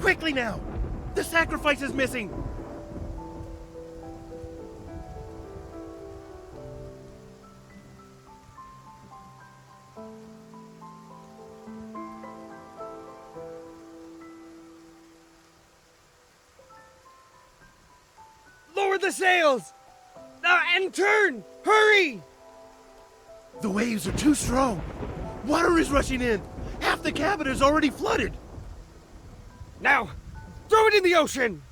Quickly now! The sacrifice is missing! Lower the sails! And turn! Hurry! The waves are too strong. Water is rushing in. Half the cabin is already flooded. Now, throw it in the ocean!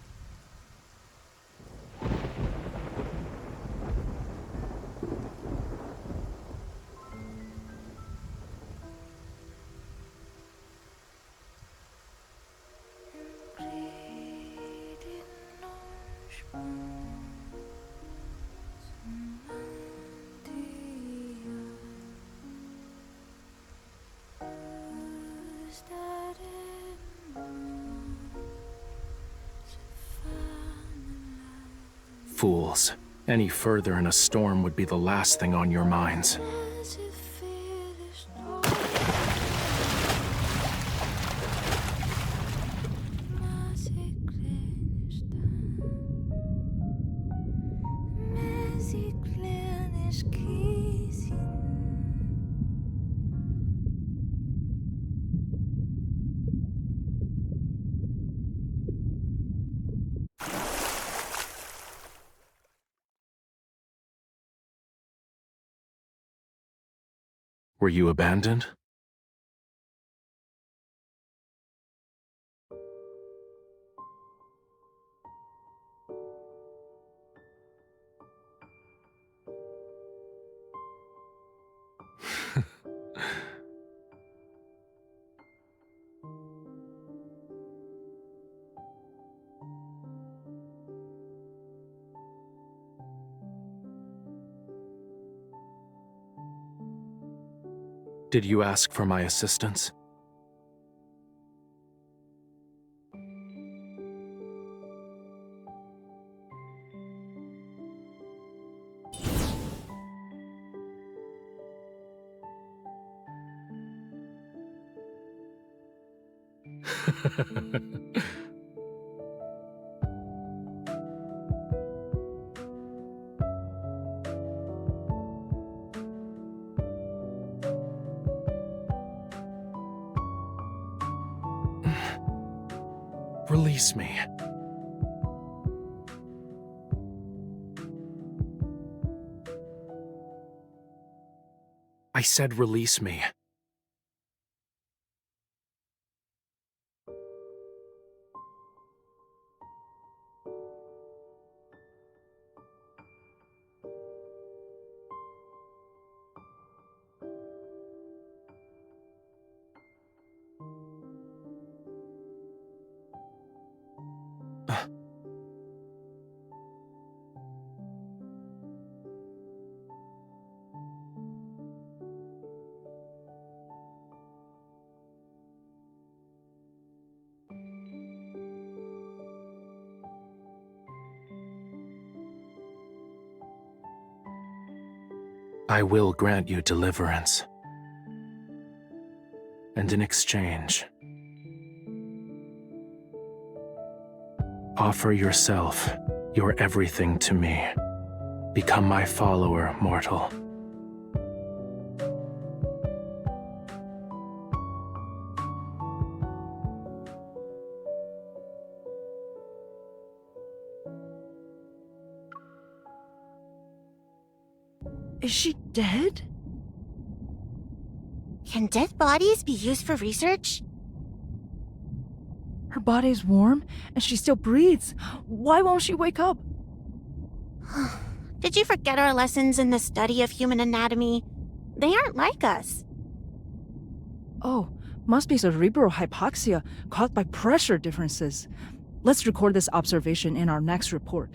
Fools. Any further in a storm would be the last thing on your minds. Were you abandoned? Did you ask for my assistance? Release me. I said release me. I will grant you deliverance. And in exchange, offer yourself, your everything to me. Become my follower, mortal. Is she dead? Can dead bodies be used for research? Her body's warm, and she still breathes. Why won't she wake up? Did you forget our lessons in the study of human anatomy? They aren't like us. Oh, must be cerebral hypoxia caused by pressure differences. Let's record this observation in our next report.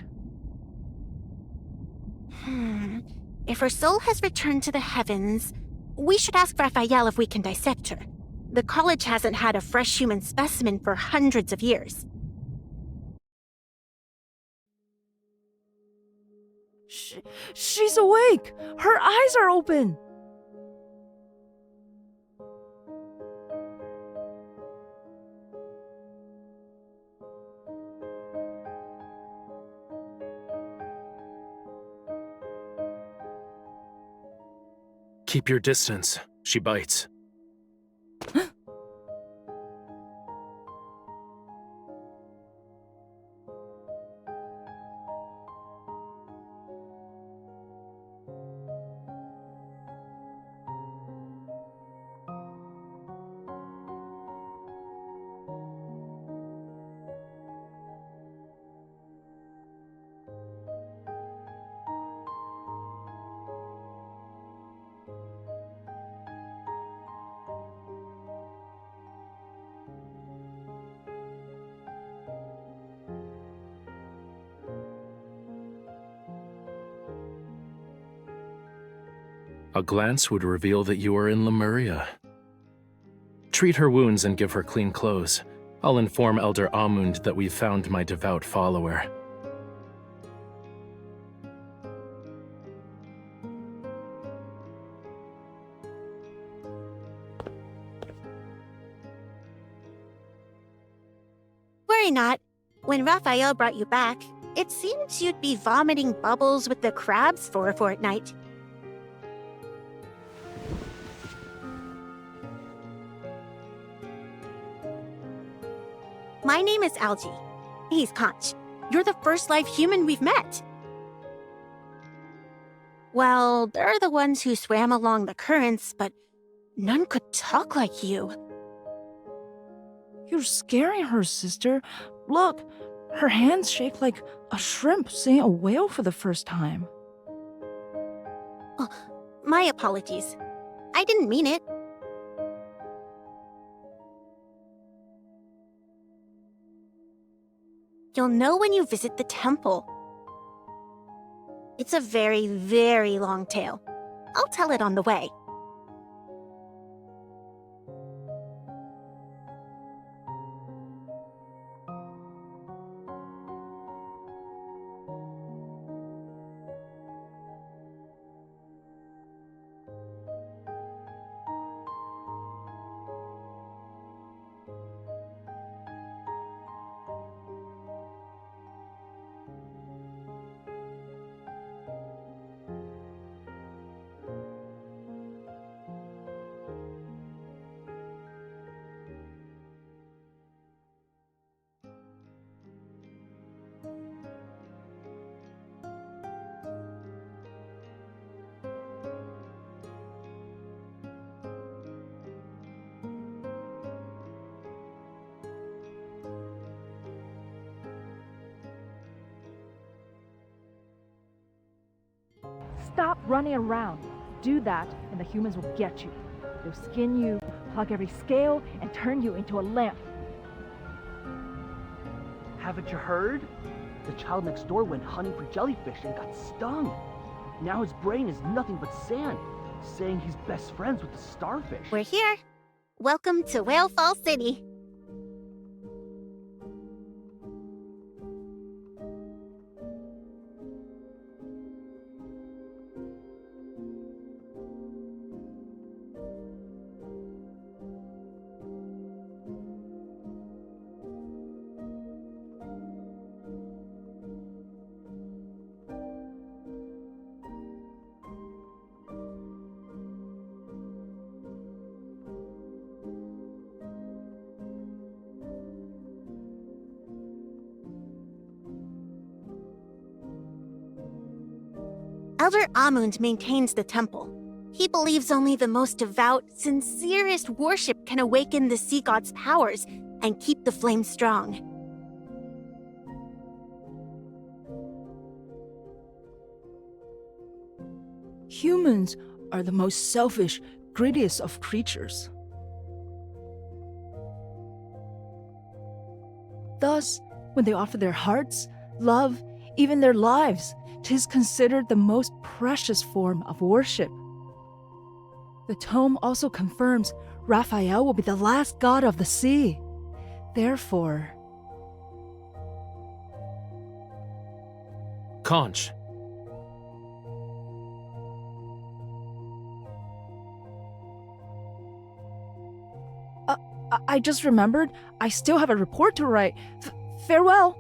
If her soul has returned to the heavens, we should ask Rafayel if we can dissect her. The college hasn't had a fresh human specimen for hundreds of years. She's awake! Her eyes are open! Keep your distance. She bites. A glance would reveal that you are in Lemuria. Treat her wounds and give her clean clothes. I'll inform Elder Amund that we've found my devout follower. Worry not. When Raphael brought you back, it seems you'd be vomiting bubbles with the crabs for a fortnight. My name is Algie. He's Conch. You're the first live human we've met. Well, they're the ones who swam along the currents, but none could talk like you. You're scaring her, sister. Look, her hands shake like a shrimp seeing a whale for the first time. Oh, my apologies. I didn't mean it. You'll know when you visit the temple. It's a very, very long tale. I'll tell it on the way. Stop running around. Do that, and the humans will get you. They'll skin you, plug every scale, and turn you into a lamp. Haven't you heard? The child next door went hunting for jellyfish and got stung. Now his brain is nothing but sand, saying he's best friends with the starfish. We're here. Welcome to Whale Fall City. Elder Amund maintains the temple. He believes only the most devout, sincerest worship can awaken the sea god's powers and keep the flame strong. Humans are the most selfish, greediest of creatures. Thus, when they offer their hearts, love, even their lives, 'tis considered the most precious form of worship. The tome also confirms Raphael will be the last god of the sea. Therefore... Conch. I just remembered I still have a report to write. Farewell!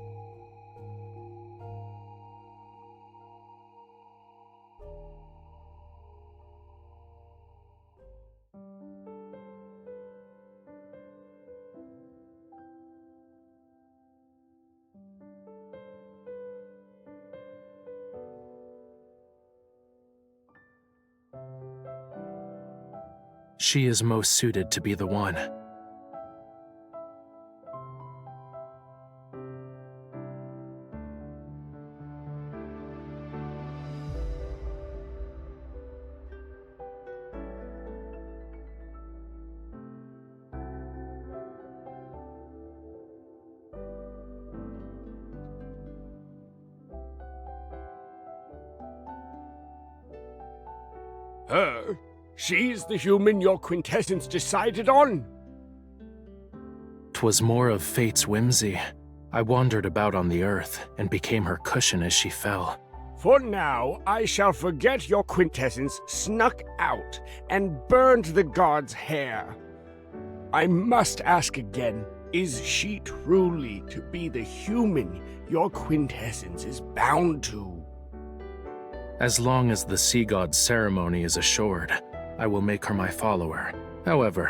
She is most suited to be the one. Her? She's the human your quintessence decided on? 'Twas more of fate's whimsy. I wandered about on the earth and became her cushion as she fell. For now, I shall forget your quintessence snuck out and burned the god's hair. I must ask again, is she truly to be the human your quintessence is bound to? As long as the sea god's ceremony is assured, I will make her my follower. However,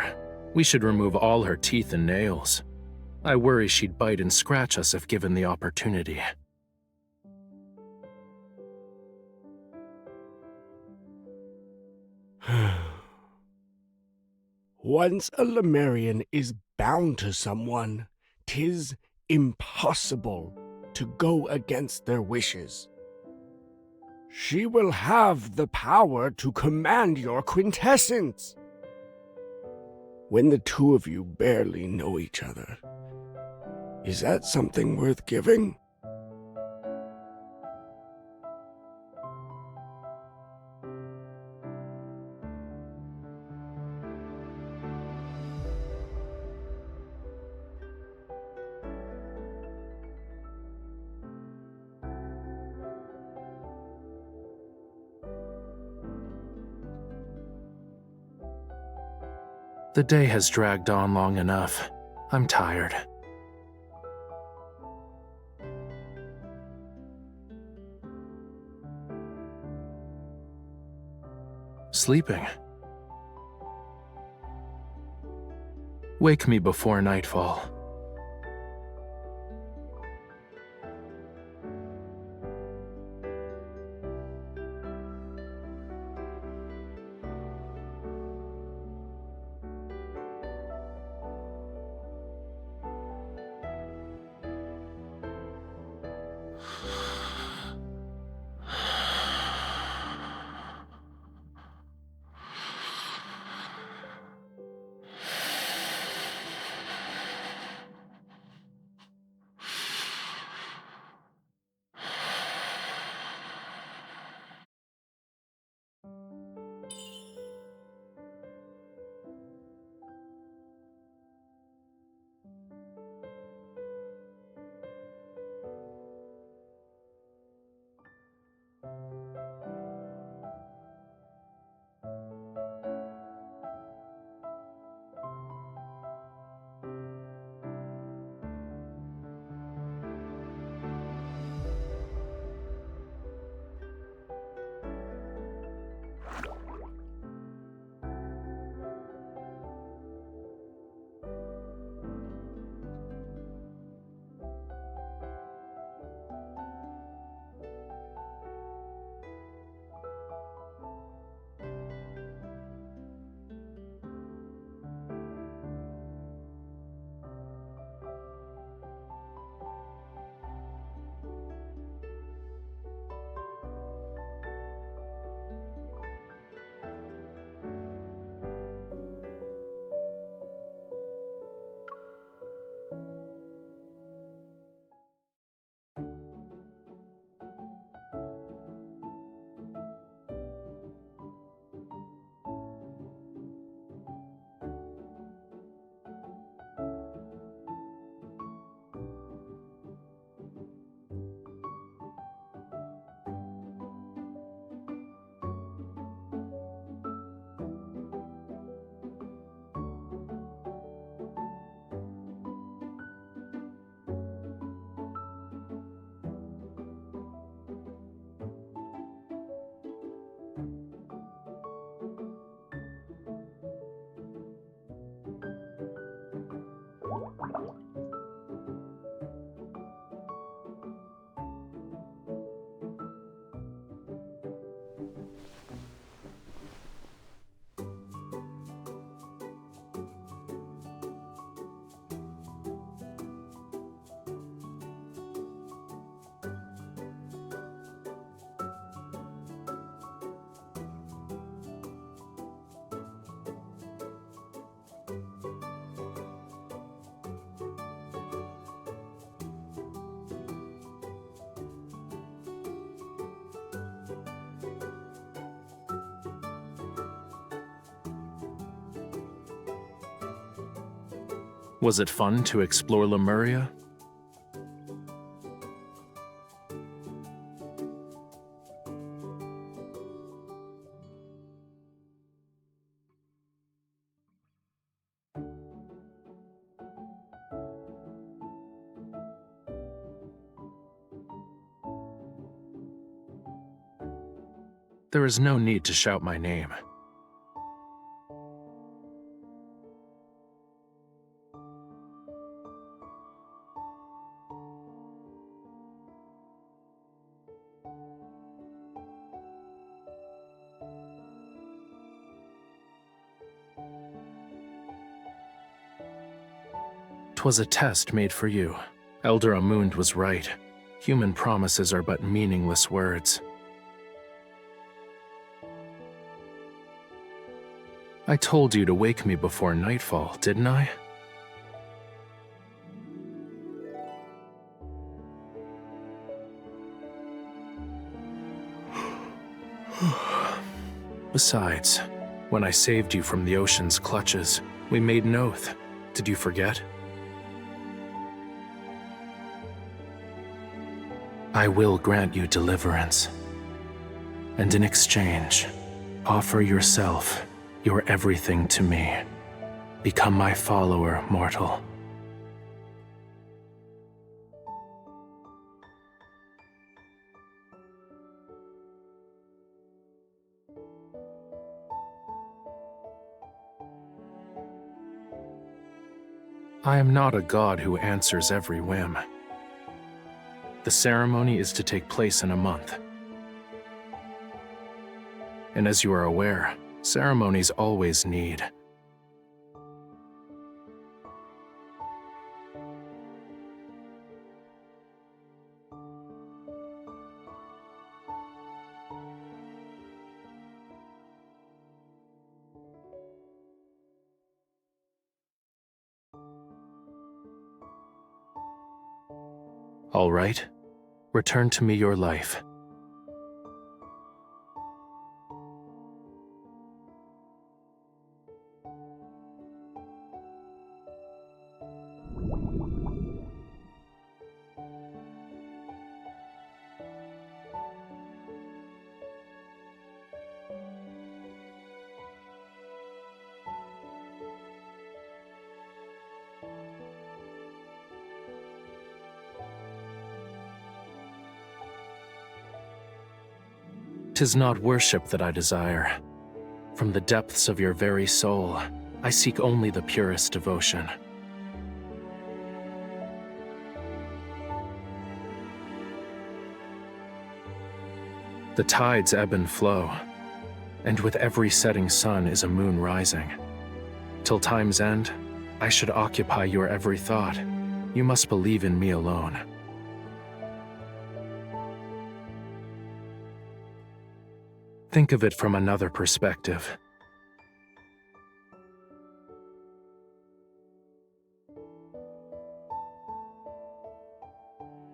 we should remove all her teeth and nails. I worry she'd bite and scratch us if given the opportunity. Once a Lemurian is bound to someone, 'tis impossible to go against their wishes. She will have the power to command your quintessence. When the two of you barely know each other, is that something worth giving? The day has dragged on long enough. I'm tired. Sleeping. Wake me before nightfall. Was it fun to explore Lemuria? There is no need to shout my name. "'Twas a test made for you. Elder Amund was right. Human promises are but meaningless words. I told you to wake me before nightfall, didn't I? Besides, when I saved you from the ocean's clutches, we made an oath. Did you forget? I will grant you deliverance, and in exchange, offer yourself, your everything to me. Become my follower, mortal." I am not a god who answers every whim. The ceremony is to take place in a month. And as you are aware, ceremonies always need. All right, return to me your life. "'Tis not worship that I desire. From the depths of your very soul, I seek only the purest devotion. The tides ebb and flow, and with every setting sun is a moon rising. Till time's end, I should occupy your every thought. You must believe in me alone. Think of it from another perspective.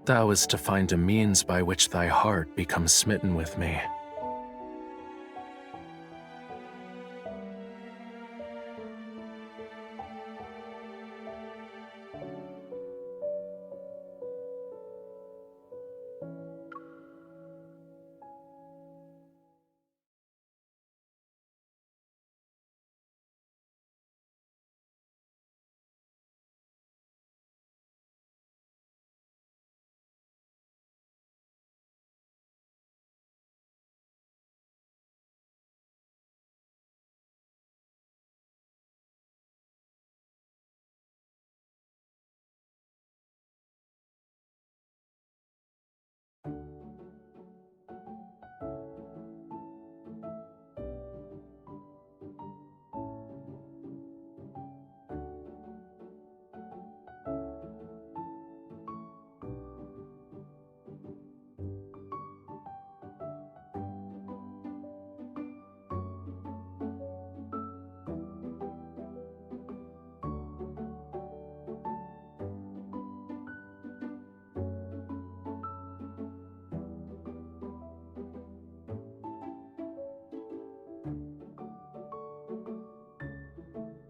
Thou is to find a means by which thy heart becomes smitten with me.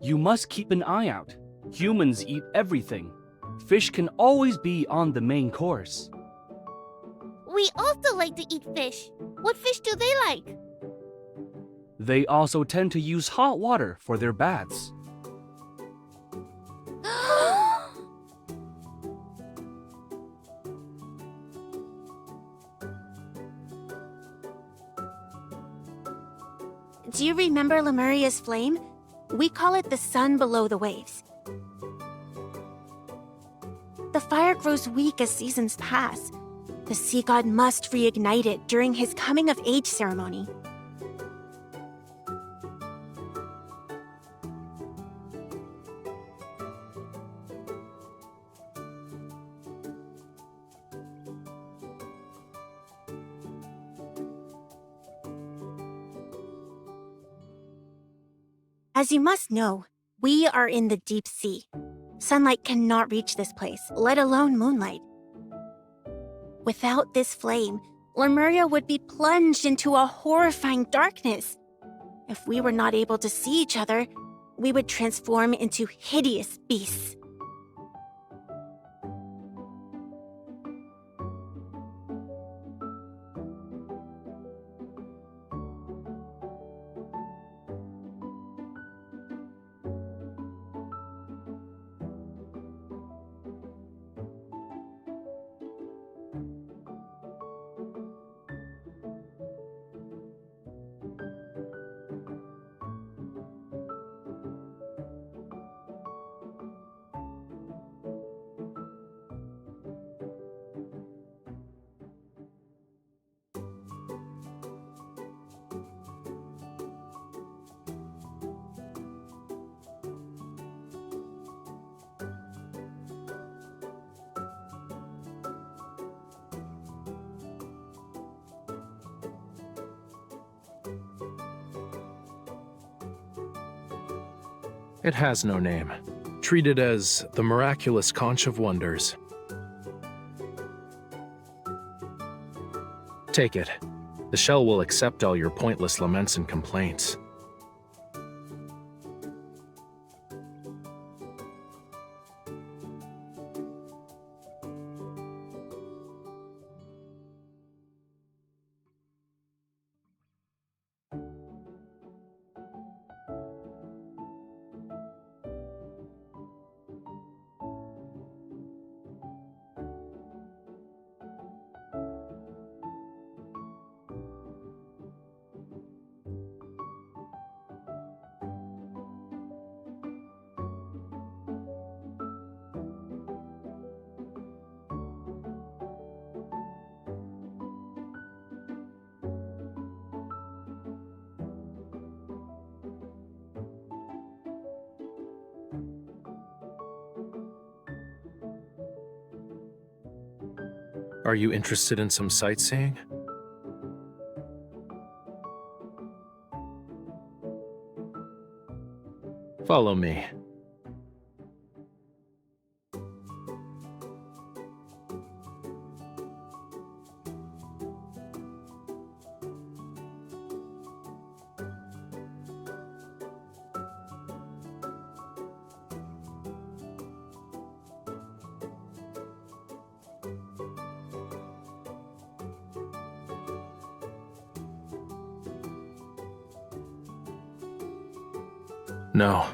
You must keep an eye out. Humans eat everything. Fish can always be on the main course. We also like to eat fish. What fish do they like? They also tend to use hot water for their baths. Do you remember Lemuria's flame? We call it the sun below the waves. The fire grows weak as seasons pass. The sea god must reignite it during his coming-of-age ceremony. As you must know, we are in the deep sea. Sunlight cannot reach this place, let alone moonlight. Without this flame, Lemuria would be plunged into a horrifying darkness. If we were not able to see each other, we would transform into hideous beasts. It has no name. Treat it as the miraculous conch of wonders. Take it. The shell will accept all your pointless laments and complaints. Are you interested in some sightseeing? Follow me. No.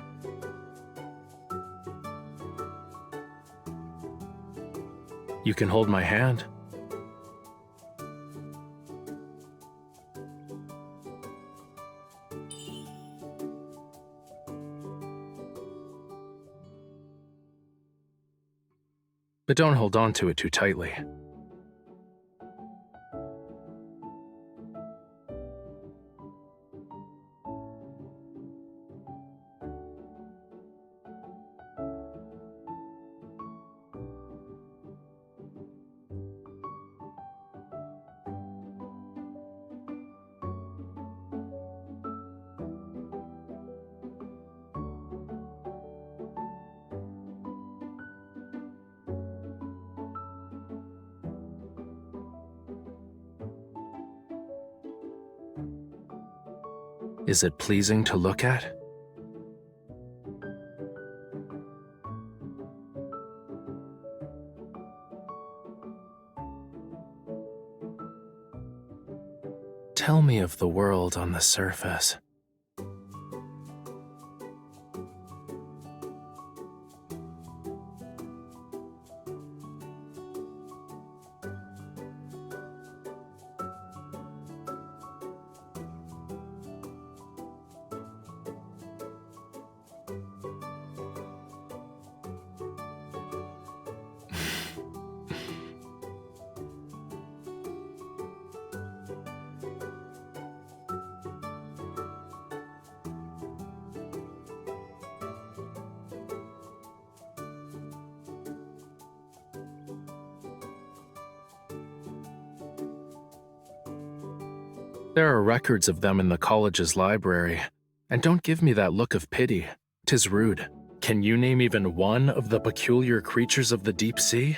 You can hold my hand. But don't hold on to it too tightly. Is it pleasing to look at? me of the world on the surface. There are records of them in the college's library, and don't give me that look of pity. 'Tis rude. Can you name even one of the peculiar creatures of the deep sea?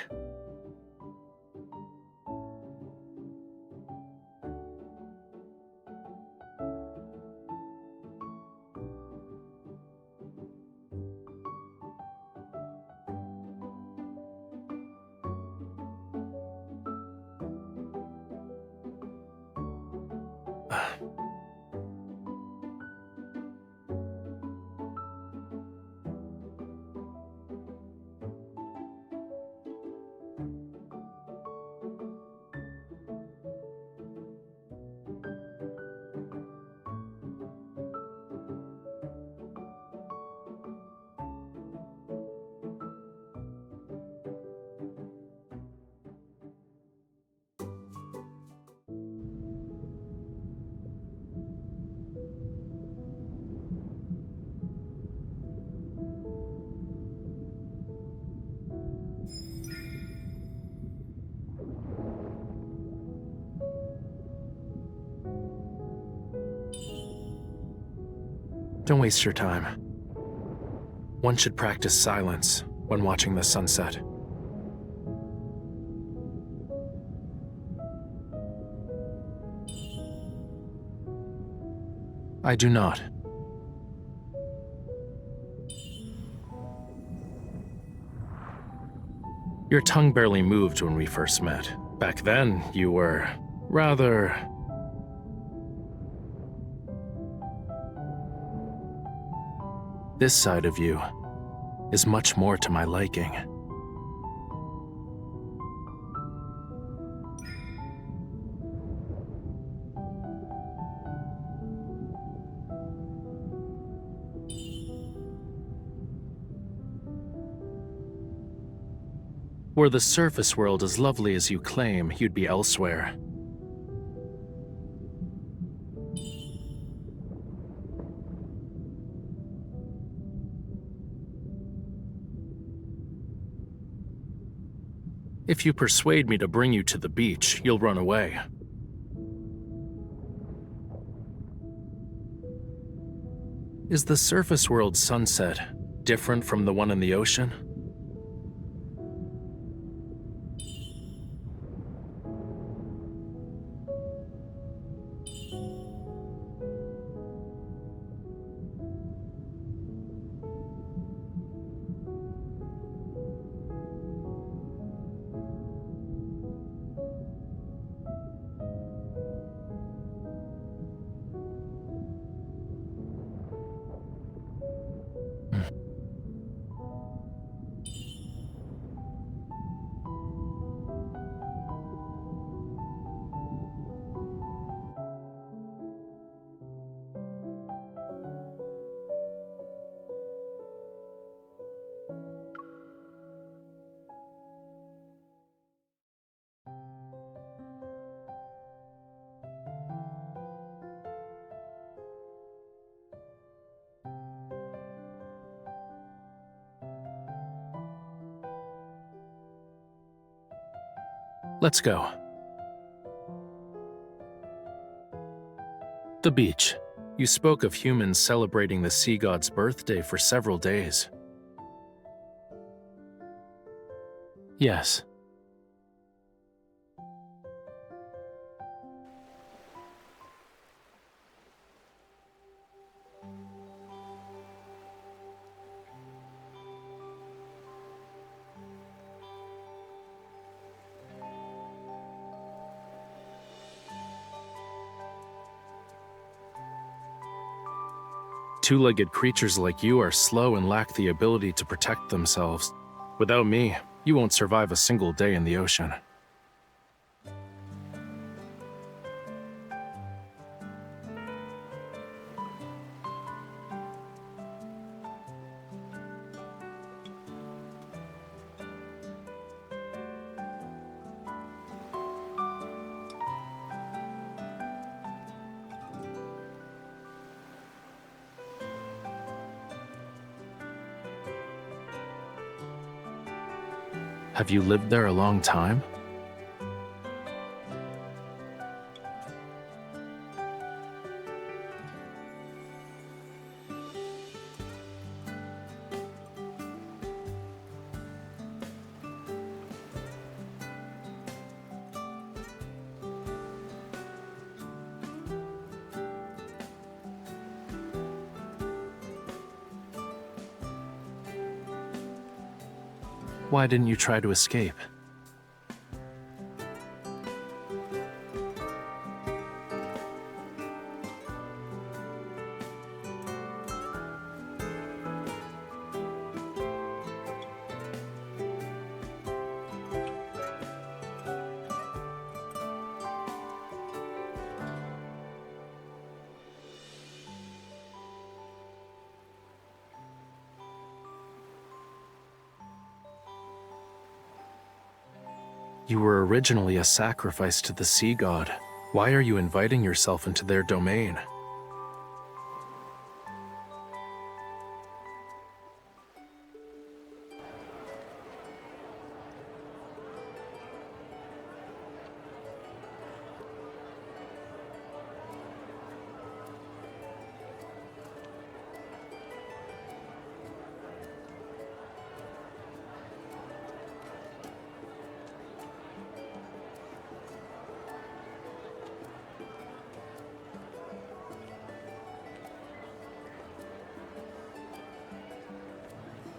Don't waste your time. One should practice silence when watching the sunset. I do not. Your tongue barely moved when we first met. Back then, you were rather... This side of you is much more to my liking. Were the surface world as lovely as you claim, you'd be elsewhere. If you persuade me to bring you to the beach, you'll run away. Is the surface world sunset different from the one in the ocean? Let's go. The beach. You spoke of humans celebrating the sea god's birthday for several days. Yes. Two-legged creatures like you are slow and lack the ability to protect themselves. Without me, you won't survive a single day in the ocean. Have you lived there a long time? Why didn't you try to escape? You were originally a sacrifice to the sea god. Why are you inviting yourself into their domain?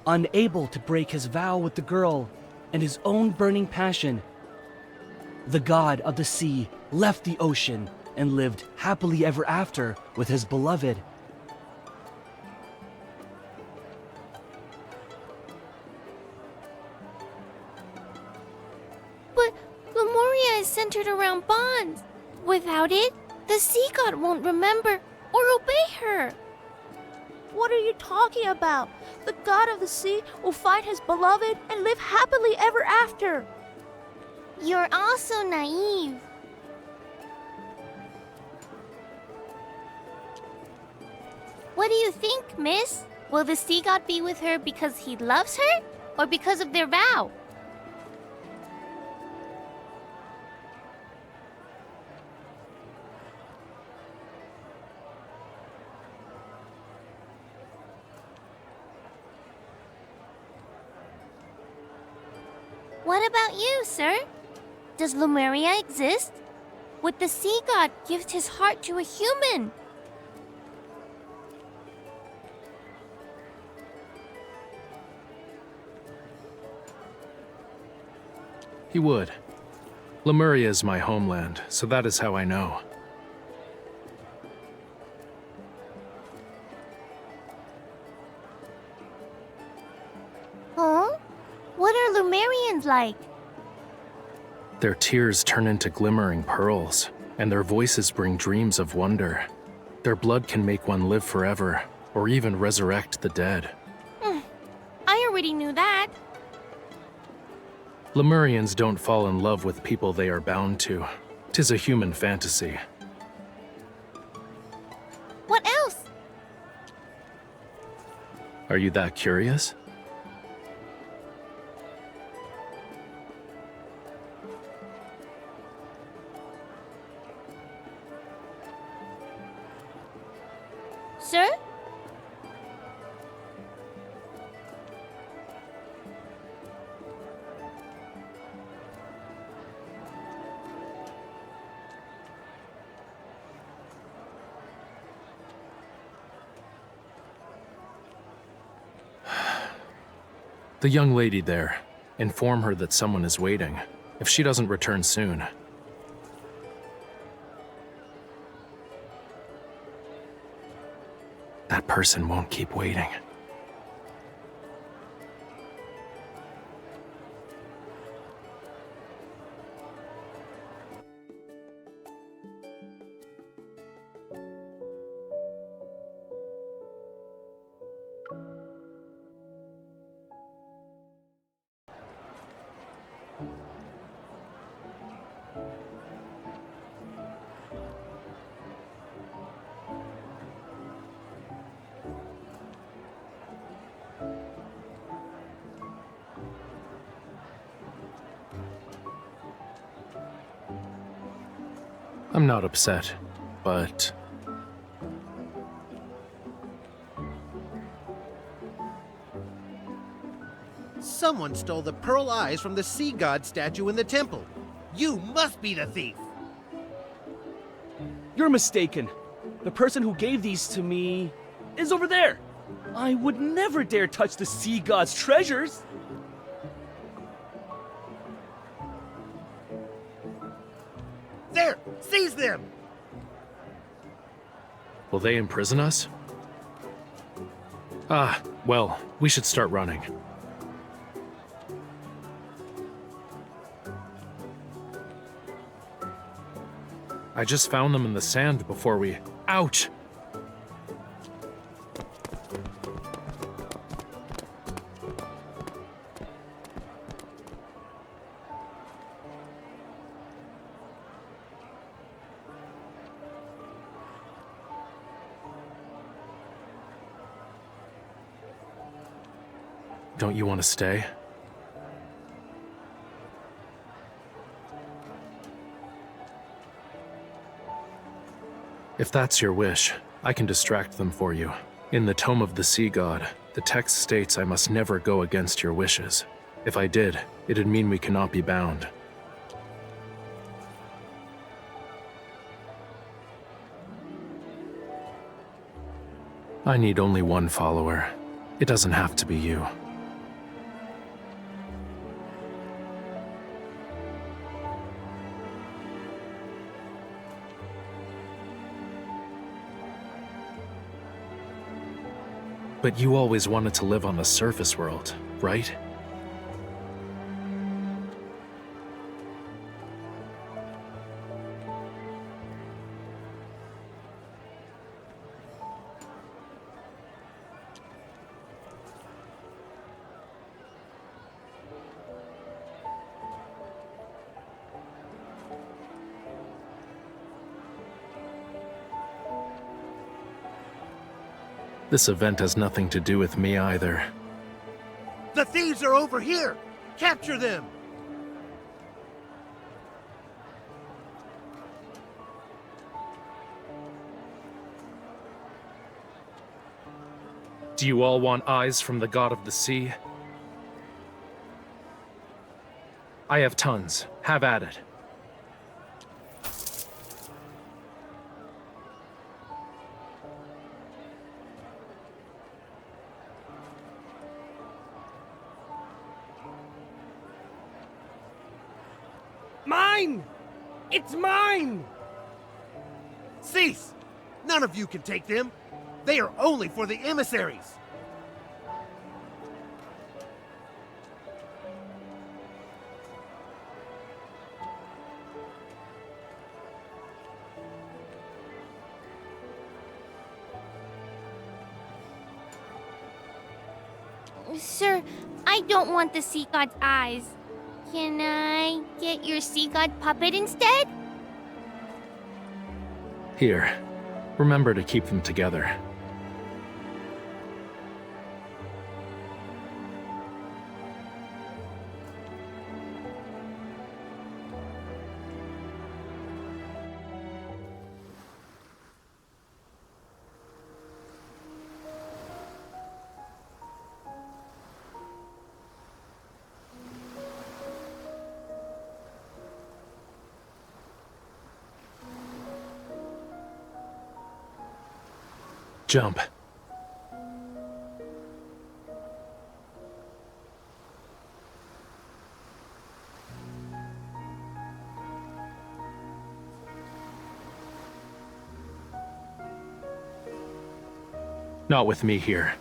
Unable to break his vow with the girl and his own burning passion, the god of the sea left the ocean and lived happily ever after with his beloved. But Lemuria is centered around bonds. Without it, the sea god won't remember or obey her. What are you talking about? The god of the sea will find his beloved and live happily ever after. You're also naive. What do you think, miss? Will the sea god be with her because he loves her or because of their vow? What about you, sir? Does Lemuria exist? Would the sea god give his heart to a human? He would. Lemuria is my homeland, so that is how I know. Huh? What are Lemurians like? Their tears turn into glimmering pearls, and their voices bring dreams of wonder. Their blood can make one live forever, or even resurrect the dead. I already knew that. Lemurians don't fall in love with people they are bound to. 'Tis a human fantasy. What else? Are you that curious? Sir? The young lady there. Inform her that someone is waiting. If she doesn't return soon. That person won't keep waiting. I'm not upset, but Someone stole the pearl eyes from the sea god statue in the temple. You must be the thief. You're mistaken. The person who gave these to me is over there. I would never dare touch the sea god's treasures. There! Seize them! will they imprison us? Ah, well, we should start running. I just found them in the sand before we... Ouch! Don't you want to stay? If that's your wish, I can distract them for you. In the Tome of the Sea God, the text states I must never go against your wishes. If I did, it'd mean we cannot be bound. I need only one follower. It doesn't have to be you. But you always wanted to live on the surface world, right? This event has nothing to do with me either. The thieves are over here! Capture them! Do you all want eyes from the god of the sea? I have tons. Have at it. Mine! It's mine! Cease! None of you can take them. They are only for the emissaries. Sir, I don't want the sea god's eyes. Can I get your sea god puppet instead? Here. Remember to keep them together. Jump. Not with me here.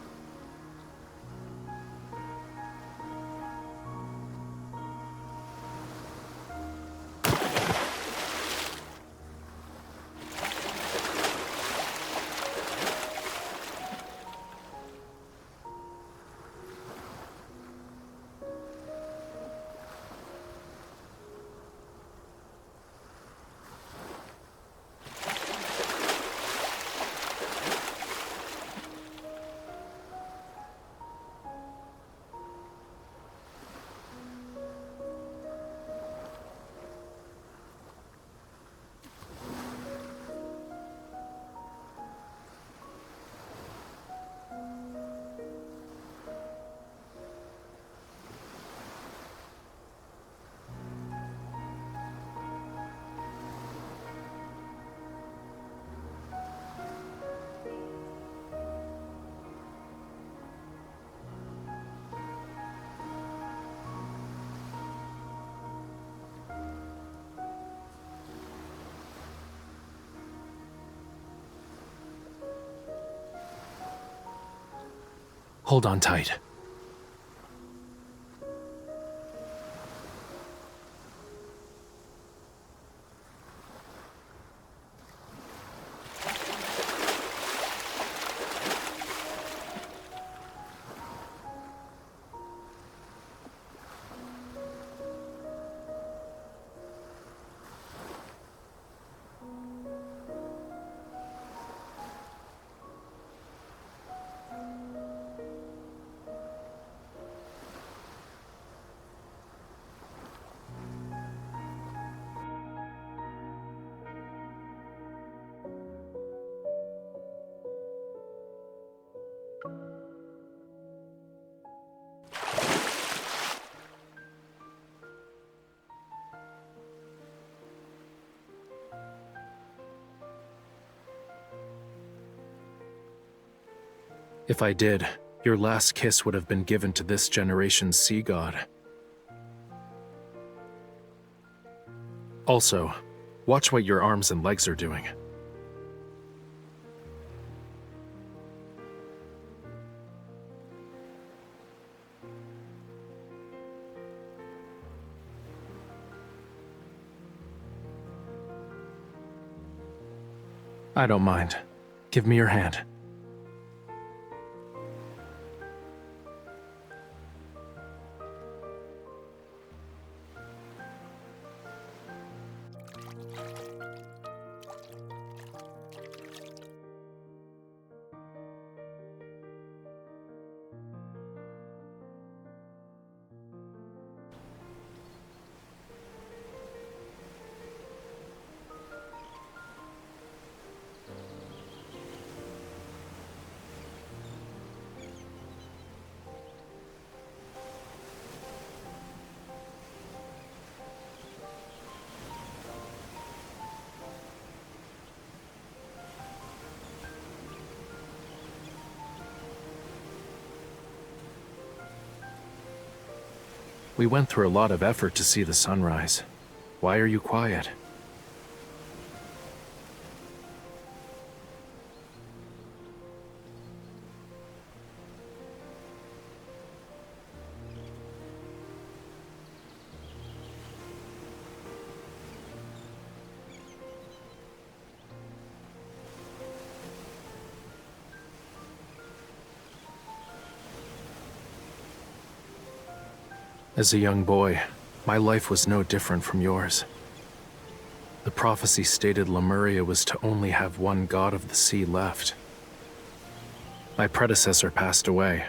Hold on tight. If I did, your last kiss would have been given to this generation's sea god. Also, watch what your arms and legs are doing. I don't mind. Give me your hand. We went through a lot of effort to see the sunrise. Why are you quiet? As a young boy, my life was no different from yours. The prophecy stated Lemuria was to only have one god of the sea left. My predecessor passed away,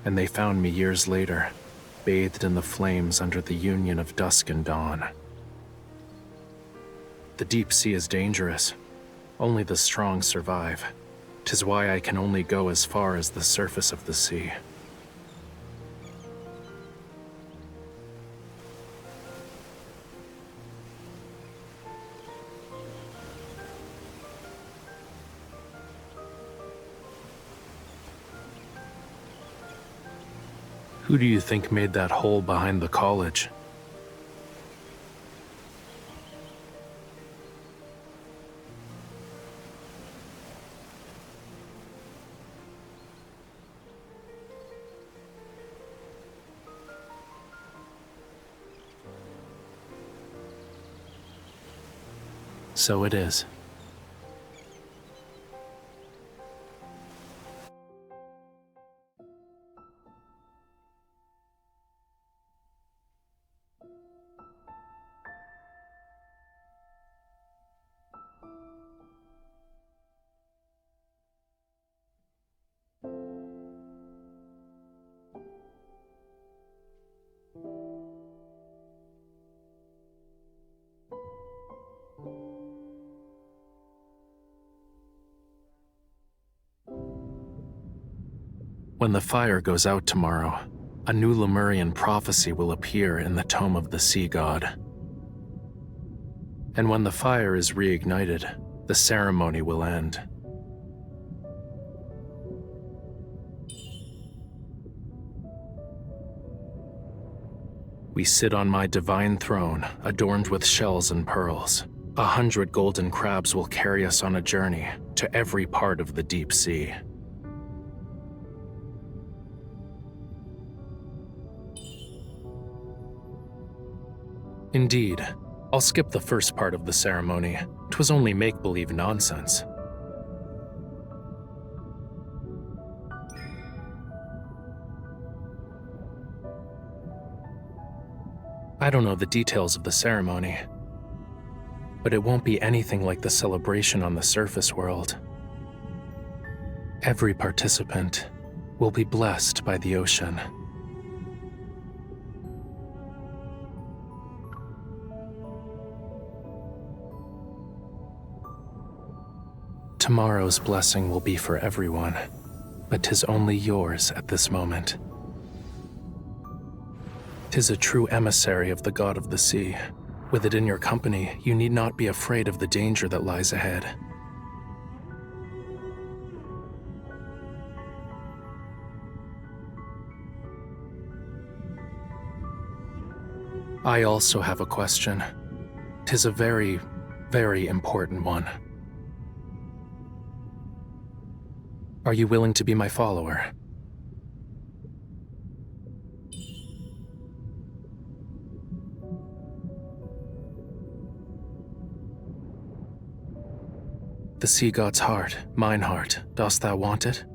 and they found me years later, bathed in the flames under the union of dusk and dawn. The deep sea is dangerous. Only the strong survive. 'Tis why I can only go as far as the surface of the sea. Who do you think made that hole behind the college? So it is. When the fire goes out tomorrow, a new Lemurian prophecy will appear in the Tome of the Sea God. And when the fire is reignited, the ceremony will end. We sit on my divine throne, adorned with shells and pearls. 100 golden crabs will carry us on a journey to every part of the deep sea. Indeed, I'll skip the first part of the ceremony. 'Twas only make-believe nonsense. I don't know the details of the ceremony, but it won't be anything like the celebration on the surface world. Every participant will be blessed by the ocean. Tomorrow's blessing will be for everyone, but 'tis only yours at this moment. 'Tis a true emissary of the God of the Sea. With it in your company, you need not be afraid of the danger that lies ahead. I also have a question. 'Tis a very, very important one. Are you willing to be my follower? The sea god's heart, mine heart, dost thou want it?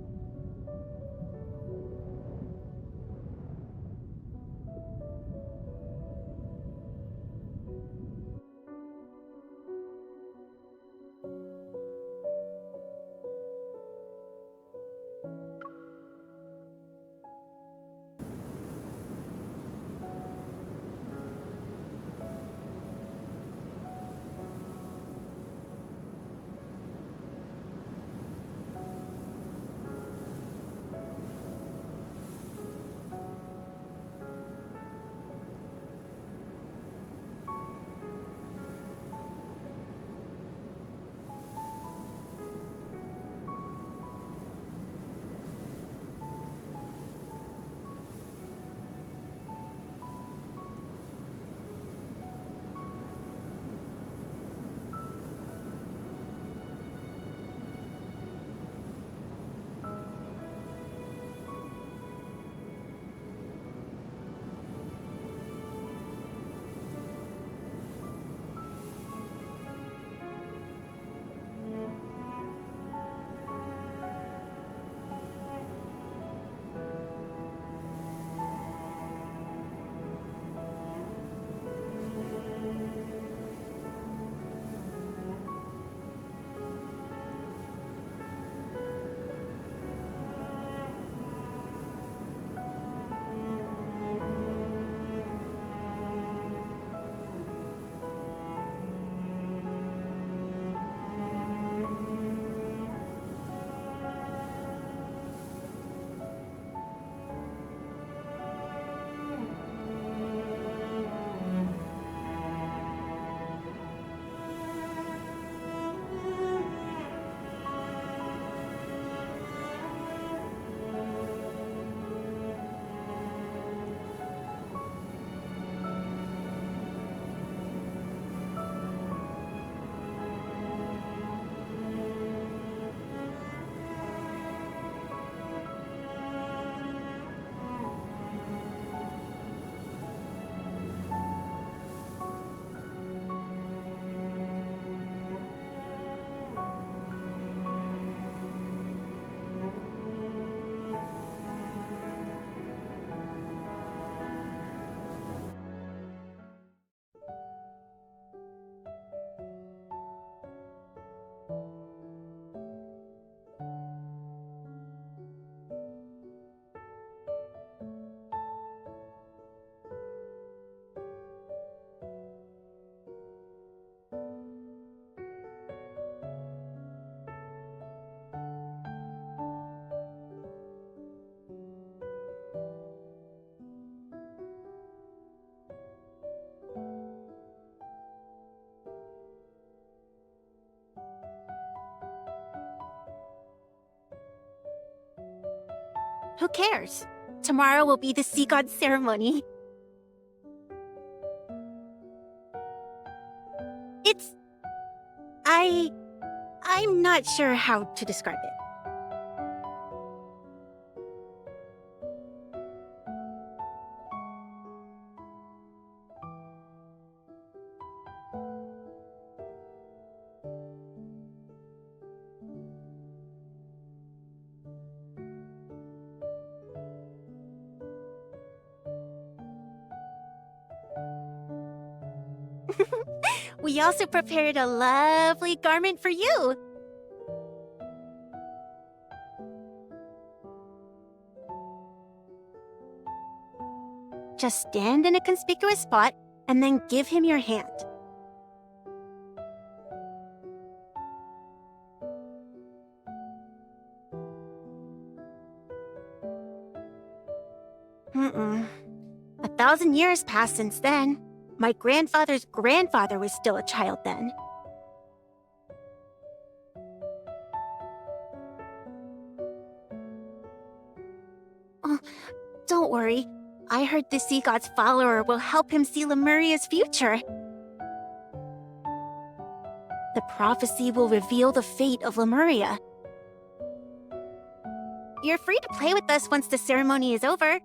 Who cares? Tomorrow will be the sea god ceremony. I'm not sure how to describe it. We also prepared a lovely garment for you. Just stand in a conspicuous spot and then give him your hand. Mm-mm. 1,000 years passed since then. My grandfather's grandfather was still a child then. Oh, don't worry. I heard the sea god's follower will help him see Lemuria's future. The prophecy will reveal the fate of Lemuria. You're free to play with us once the ceremony is over.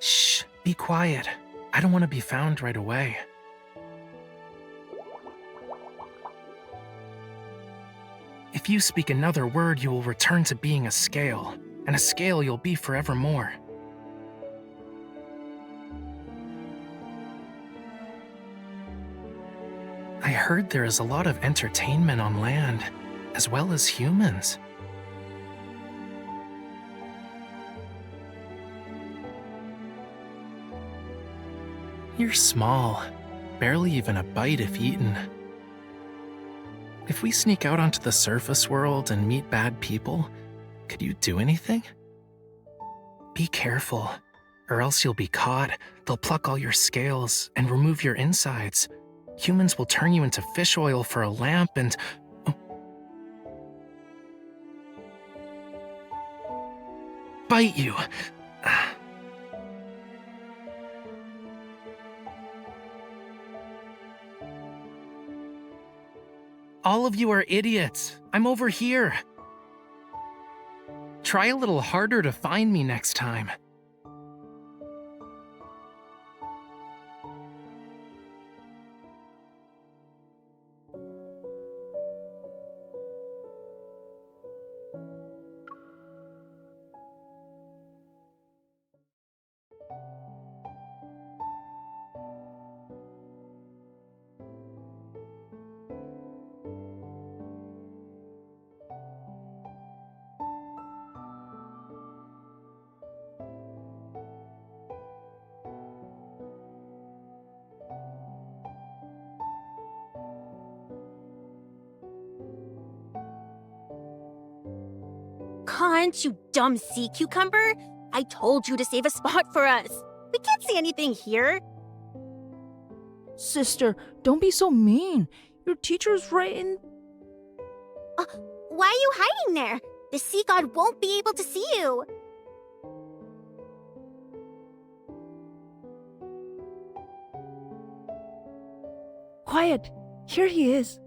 Shh, be quiet. I don't want to be found right away. If you speak another word, you will return to being a scale, and a scale you'll be forevermore. I heard there is a lot of entertainment on land, as well as humans. You're small, barely even a bite if eaten. If we sneak out onto the surface world and meet bad people, could you do anything? Be careful, or else you'll be caught. They'll pluck all your scales and remove your insides. Humans will turn you into fish oil for a lamp and... bite you. All of you are idiots. I'm over here. Try a little harder to find me next time. Can't, you dumb sea cucumber? I told you to save a spot for us. We can't see anything here. Sister, don't be so mean. Your teacher's right in... Why are you hiding there? The sea god won't be able to see you. Quiet. Here he is.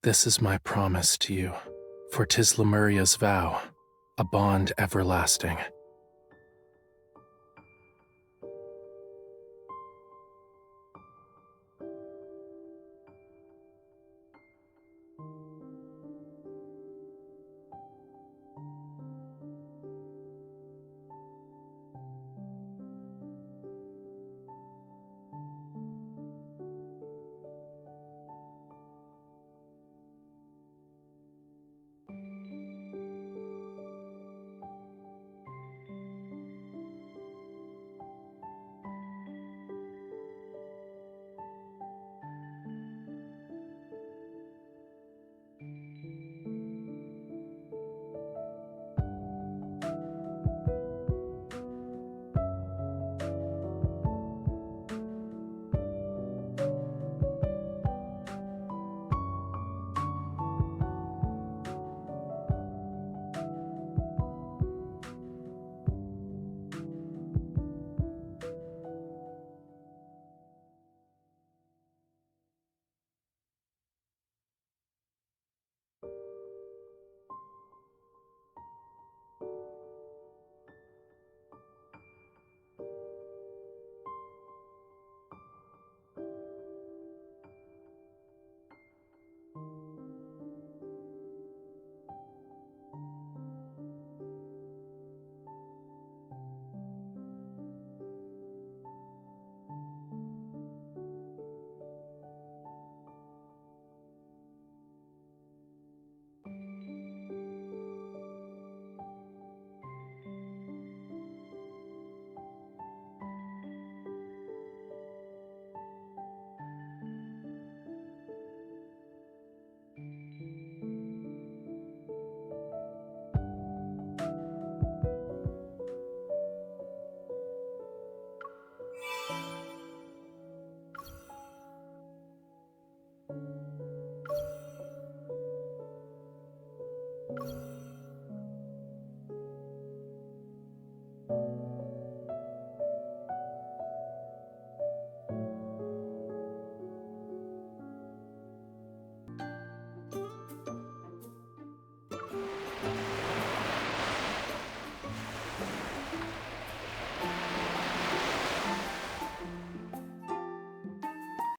This is my promise to you, for 'tis Lemuria's vow, a bond everlasting.